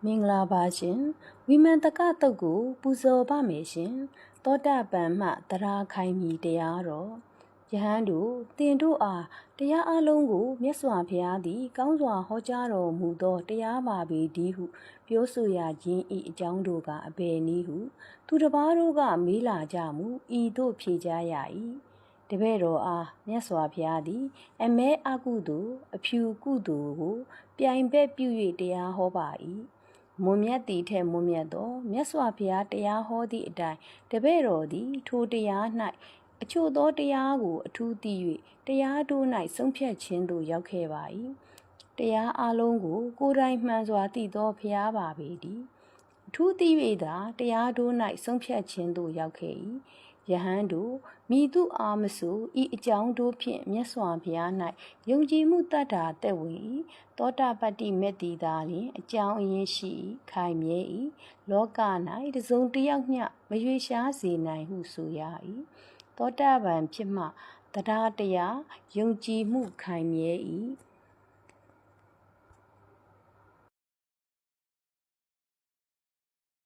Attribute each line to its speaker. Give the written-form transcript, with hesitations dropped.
Speaker 1: မင်္ဂလာပါရှင်ဝိမာန်တကတုတ်ကိုပူဇော်ပါမယ်ရှင်သောတာပန်မှတရားခိုင်မီတရားတော်ယဟန်တို့တင်တို့အားတရားအလုံးကိုမြတ်စွာဘုရားသည်ကောင်းစွာဟောကြားတော်မူသောတရားပါပေသည်ဟုပြောဆိုရခြင်းဤအကြောင်းတို့ကအဘယ်နည်းဟုသူတစ်ပါးတို့ကမေးလာကြမူဤသို့ဖြေကြရ၏တပည့်တော်အားမြတ်စွာဘုရားသည်အမဲအကုသိုလ်အဖြူကုသိုလ်ကိုပြိုင်ဘက်ပြု၍တရားဟောပါ၏မွန်မြတ်သည်ထက်မွန်မြတ်သောမြတ်စွာဘုရားတရားဟောသည့်အတိုင်းတပည့်တော်သည်ထိုတရား၌အချို့သောတရားကိုအထူးသိ၍တရားတို့၌ဆုံးဖြတ်ခြင်းသို့ရောက်ခဲ့ပါ၏တရားအလုံးကိုကိုယ်တိုင်မှန်စွာသိသောဘုရားပါပေသည်အထူးသိ၍သာတရားတို့၌ဆုံးဖြတ်ခြင်းသို့ရောက်ခဲ့၏ယဟန်တို့မိသူအားမဆိုဤအကြောင်းတို့ဖြင့်မြတ်စွာဘုရား၌ယုံကြည်မှုတတ်တာသက်ဝင်၏သောတာပတ္တိမေတ္တိသာလျှင်အကြောင်းအရင်းရှိ၏ခိုင်မြဲ၏လောက၌တစုံတစ်ယောက်မျှမရွေရှားစေနိုင်ဟုဆိုရ၏သောတာပန်ဖြစ်မှတရားယုံကြည်မှုခိုင်မြဲ၏